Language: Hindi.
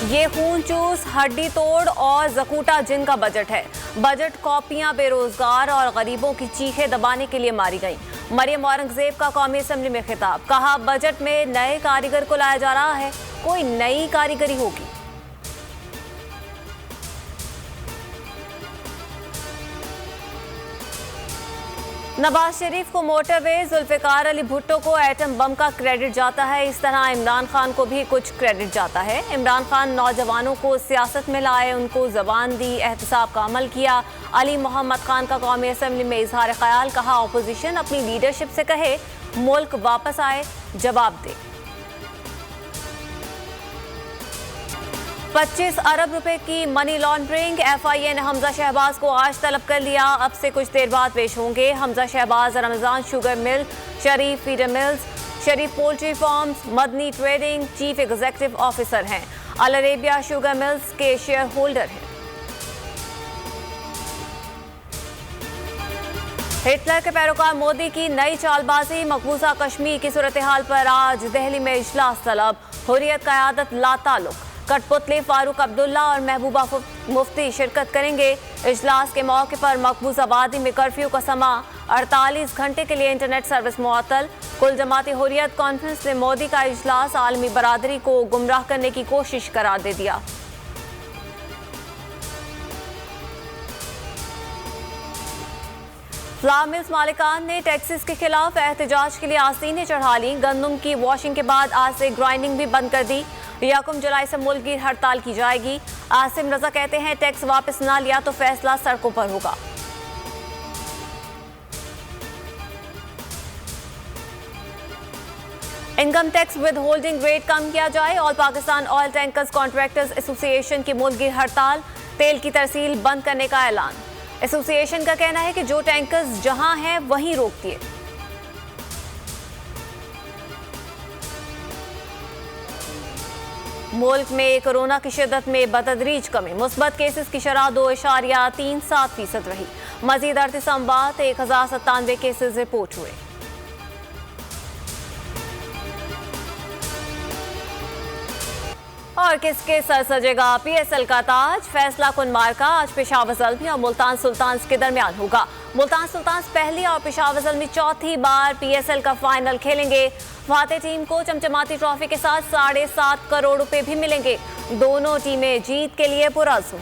ये खून चूस, हड्डी तोड़ और जकूटा जिन का बजट है। बजट कॉपियां बेरोजगार और गरीबों की चीखें दबाने के लिए मारी गईं। मरियम औरंगजेब का कौमी असेंबली में खिताब, कहा बजट में नए कारीगर को लाया जा रहा है, कोई नई कारीगरी होगी। नवाज शरीफ को मोटरवे, जुल्फिकार अली भुट्टो को एटम बम का क्रेडिट जाता है। इस तरह इमरान खान को भी कुछ क्रेडिट जाता है। इमरान खान नौजवानों को सियासत में लाए, उनको जबान दी, एहतसाब का अमल किया। अली मोहम्मद खान का कौमी असेंबली में इजहार ख्याल, कहा अपोजिशन अपनी लीडरशिप से कहे मुल्क वापस आए, जवाब दे। 25 अरब रुपए की मनी लॉन्ड्रिंग, FIA ने हमजा शहबाज को आज तलब कर लिया। अब से कुछ देर बाद पेश होंगे। Hamza Shahbaz Ramzan sugar mill, Sharif feeder mills, Sharif poultry farms, Madni trading chief executive officer हैं। अल अरेबिया शुगर मिल्स के शेयर होल्डर हैं। हिटलर के पैरोकार मोदी की नई चालबाजी, मकबूजा कश्मीर की सूरत हाल पर आज दिल्ली में इजलास तलब। हुर्रियत क़यादत लाताल्लुक, कठपुतली फारूक अब्दुल्ला और महबूबा मुफ्ती शिरकत करेंगे। इजलास के मौके पर मकबूज आबादी में कर्फ्यू का समा, 48 घंटे के लिए इंटरनेट सर्विस मुअत्तल। कुल जमाती हुर्रियत कॉन्फ्रेंस ने मोदी का इजलास आलमी बरादरी को गुमराह करने की कोशिश करार दे दिया। फ्लावर मिल्स मालिकान ने टैक्सेस के खिलाफ एहतजाज के लिए आसीनें चढ़ा ली। गंदम की वॉशिंग के बाद आज से ग्राइंडिंग भी बंद कर दी। 1 जुलाई से मुल्क की हड़ताल की जाएगी। आसिम रजा कहते हैं टैक्स वापस ना लिया तो फैसला सड़कों पर होगा। Income tax with holding rate कम किया जाए। All Pakistan oil tankers contractors association की मुल्की हड़ताल, तेल की तरसील बंद करने का ऐलान। एसोसिएशन का कहना है कि जो टैंकर्स जहां हैं वहीं रोक दिए। मुल्क में कोरोना की शिद्दत में बतदरीज कमी, मुस्बत केसेस की शरह 2.37% रही। मजीद 38 अमवात, 1097 केसेस रिपोर्ट हुए। और किसके सर सजेगा PSL का ताज, फैसला कुन मार्का आज पेशावर ज़ल्मी और मुल्तान सुल्तान्स के दरमियान होगा। मुल्तान सुल्तान्स पहली और पेशावर ज़ल्मी चौथी बार PSL का फाइनल खेलेंगे। फाते टीम को चमचमाती ट्रॉफी के साथ 7.5 करोड़ रुपए भी मिलेंगे। दोनों टीमें जीत के लिए पुरअज़्म।